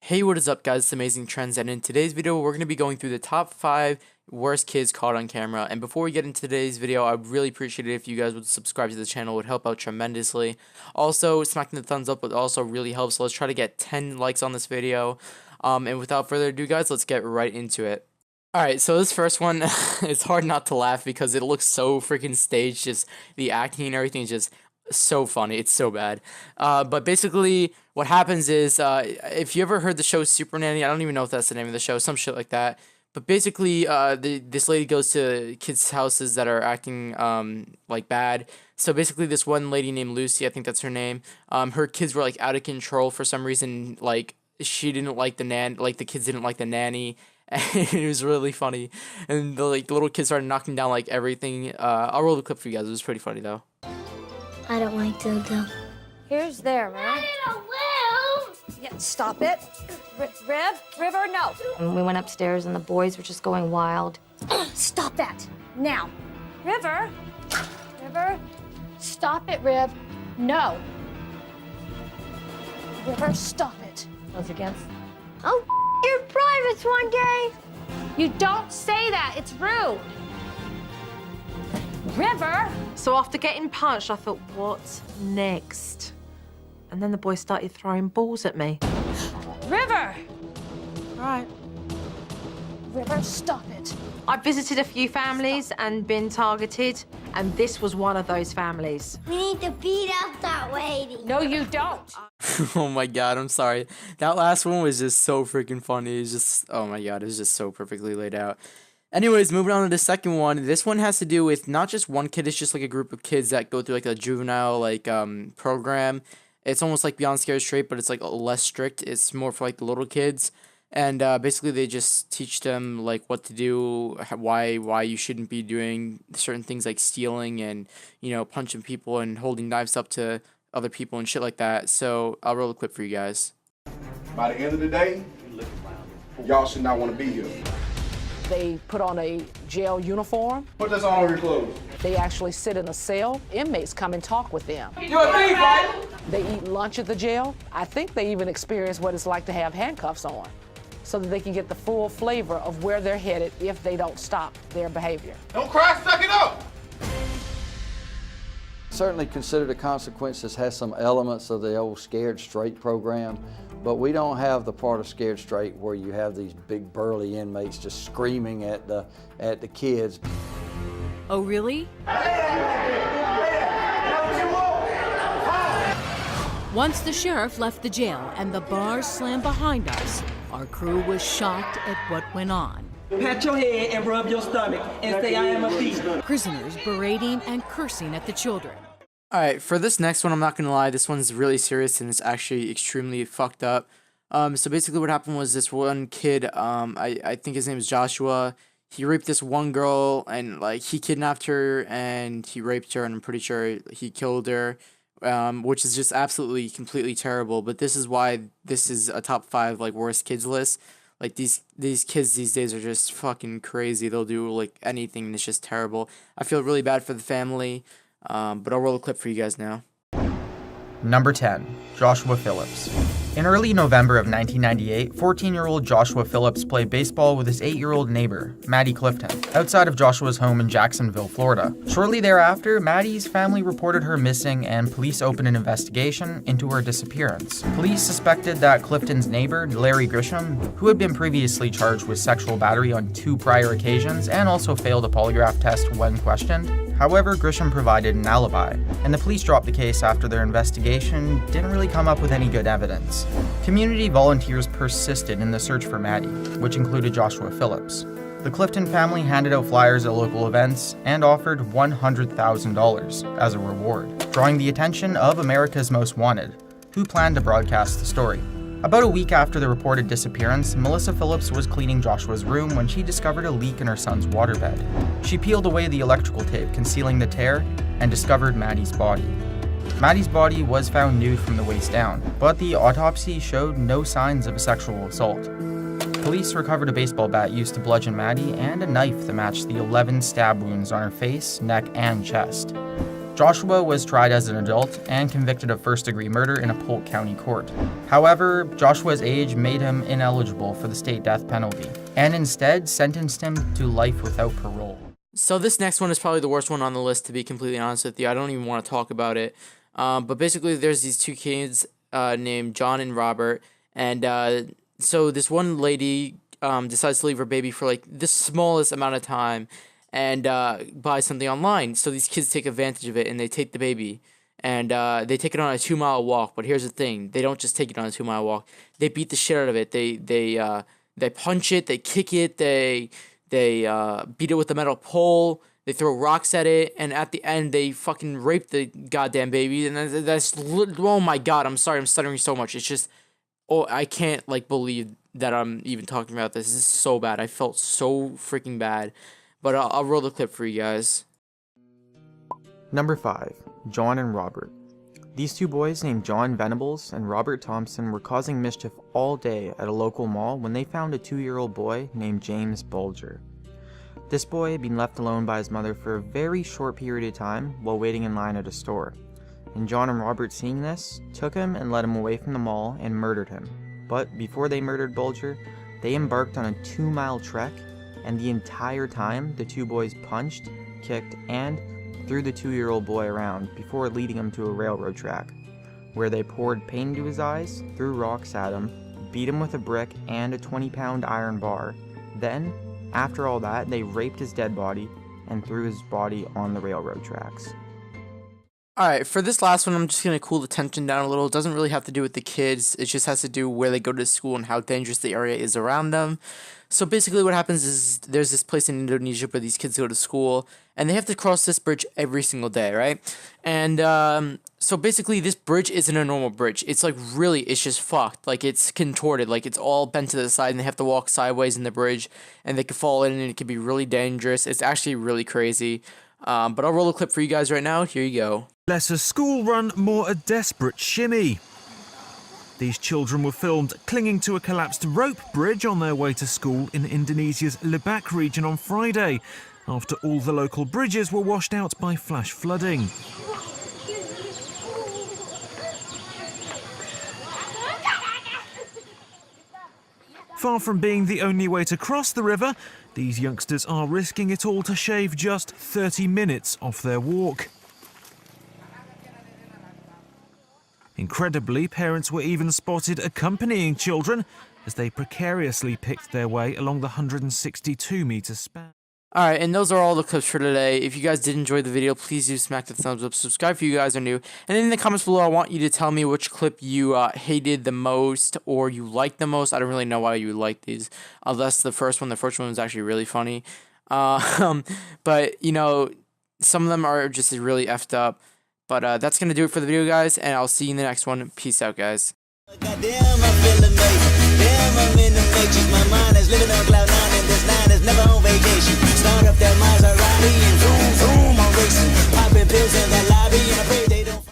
Hey, what is up guys, it's Amazing Trends, and in today's video we're going to be going through the top 5 worst kids caught on camera. And before we get into today's video, I'd really appreciate it if you guys would subscribe to the channel. It would help out tremendously. Also, smacking the thumbs up would also really help, so let's try to get 10 likes on this video. And without further ado guys, let's get right into it. Alright, so this first one, it's hard not to laugh because it looks so freaking staged. Just the acting and everything is just so funny. It's so bad. But basically what happens is, if you ever heard the show Super Nanny, I don't even know if that's the name of the show, some shit like that. But basically, this lady goes to kids' houses that are acting like bad. So basically, this one lady named Lucy, I think that's her name. Her kids were like out of control for some reason. Like she didn't like the kids didn't like the nanny. And it was really funny, and the little kids started knocking down like everything. I'll roll the clip for you guys. It was pretty funny though. I don't like Dodo. Here's there, man. I don't will. Yeah, stop it. River, no. And we went upstairs and the boys were just going wild. Stop that. Now. River, Stop it, Riv. No. River, stop it. Those against. Oh, your privates one day. You don't say that. It's rude. River. So after getting punched, I thought, what's next? And then the boy started throwing balls at me. River. Right. River, stop it. I've visited a few families and been targeted, and this was one of those families. We need to beat up that lady. No, you don't. Oh my god, I'm sorry. That last one was just so freaking funny. It's just, oh my god, it's just so perfectly laid out. Anyways, moving on to the second one. This one has to do with not just one kid, it's just like a group of kids that go through like a juvenile program. It's almost like Beyond Scared Straight, but it's like less strict. It's more for like the little kids. And basically they just teach them like what to do, why you shouldn't be doing certain things like stealing and, you know, punching people and holding knives up to other people and shit like that. So I'll roll a clip for you guys. By the end of the day, y'all should not want to be here. They put on a jail uniform. Put this on over your clothes. They actually sit in a cell. Inmates come and talk with them. You a thief, right? They eat lunch at the jail. I think they even experience what it's like to have handcuffs on so that they can get the full flavor of where they're headed if they don't stop their behavior. Don't cry, suck it up. Certainly Consider the Consequences has some elements of the old Scared Straight program, but we don't have the part of Scared Straight where you have these big burly inmates just screaming at the kids. Oh, really? Once the sheriff left the jail and the bars slammed behind us, our crew was shocked at what went on. Pat your head and rub your stomach and say, I am a thief. Prisoners berating and cursing at the children. Alright, for this next one, I'm not gonna lie, this one's really serious and it's actually extremely fucked up. So basically what happened was this one kid, I think his name is Joshua, he raped this one girl and like he kidnapped her and he raped her and I'm pretty sure he killed her, which is just absolutely completely terrible. But this is why this is a top 5 like worst kids list. Like these kids these days are just fucking crazy. They'll do like anything and it's just terrible. I feel really bad for the family. But I'll roll a clip for you guys now. Number 10. Joshua Phillips. In early November of 1998, 14-year-old Joshua Phillips played baseball with his 8-year-old neighbor, Maddie Clifton, outside of Joshua's home in Jacksonville, Florida. Shortly thereafter, Maddie's family reported her missing and police opened an investigation into her disappearance. Police suspected that Clifton's neighbor, Larry Grisham, who had been previously charged with sexual battery on 2 prior occasions and also failed a polygraph test when questioned. However, Grisham provided an alibi, and the police dropped the case after their investigation didn't really come up with any good evidence. Community volunteers persisted in the search for Maddie, which included Joshua Phillips. The Clifton family handed out flyers at local events and offered $100,000 as a reward, drawing the attention of America's Most Wanted, who planned to broadcast the story. About a week after the reported disappearance, Melissa Phillips was cleaning Joshua's room when she discovered a leak in her son's waterbed. She peeled away the electrical tape concealing the tear and discovered Maddie's body. Maddie's body was found nude from the waist down, but the autopsy showed no signs of a sexual assault. Police recovered a baseball bat used to bludgeon Maddie and a knife that matched the 11 stab wounds on her face, neck, and chest. Joshua was tried as an adult and convicted of first-degree murder in a Polk County court. However, Joshua's age made him ineligible for the state death penalty, and instead sentenced him to life without parole. So this next one is probably the worst one on the list, to be completely honest with you. I don't even want to talk about it. But basically, there's these two kids named John and Robert, and so this one lady decides to leave her baby for like the smallest amount of time and buy something online. So these kids take advantage of it and they take the baby and they take it on a 2-mile walk. But here's the thing: they don't just take it on a 2-mile walk. They beat the shit out of it. They punch it. They kick it. They beat it with a metal pole. They throw rocks at it, and at the end they fucking rape the goddamn baby. And that's oh my god! I'm sorry, I'm stuttering so much. It's just, oh, I can't like believe that I'm even talking about this. This is so bad. I felt so freaking bad. But I'll roll the clip for you guys. Number 5. John and Robert. These two boys named John Venables and Robert Thompson were causing mischief all day at a local mall when they found a 2-year-old boy named James Bulger. This boy had been left alone by his mother for a very short period of time while waiting in line at a store. And John and Robert, seeing this, took him and led him away from the mall and murdered him. But before they murdered Bulger, they embarked on a 2-mile trek, and the entire time the two boys punched, kicked, and threw the 2-year-old boy around before leading him to a railroad track, where they poured paint into his eyes, threw rocks at him, beat him with a brick and a 20-pound iron bar. Then, after all that, they raped his dead body and threw his body on the railroad tracks. Alright, for this last one, I'm just going to cool the tension down a little. It doesn't really have to do with the kids. It just has to do where they go to school and how dangerous the area is around them. So basically what happens is there's this place in Indonesia where these kids go to school, and they have to cross this bridge every single day, right? And so basically this bridge isn't a normal bridge. It's like really, it's just fucked. Like it's contorted, like it's all bent to the side, and they have to walk sideways in the bridge, and they could fall in, and it could be really dangerous. It's actually really crazy. But I'll roll a clip for you guys right now. Here you go. Less a school run, more a desperate shimmy. These children were filmed clinging to a collapsed rope bridge on their way to school in Indonesia's Lebak region on Friday, after all the local bridges were washed out by flash flooding. Far from being the only way to cross the river, these youngsters are risking it all to shave just 30 minutes off their walk. Incredibly, parents were even spotted accompanying children as they precariously picked their way along the 162-metre span. Alright, and those are all the clips for today. If you guys did enjoy the video, please do smack the thumbs up, subscribe if you guys are new, and in the comments below I want you to tell me which clip you hated the most or you liked the most. I don't really know why you would like these, unless the first one was actually really funny. But, you know, some of them are just really effed up. But that's going to do it for the video, guys, and I'll see you in the next one. Peace out, guys. Goddamn, I feel amazing. Damn, I'm in the matrix. My mind is living on cloud 9, and this line is never on vacation. Start up that mind.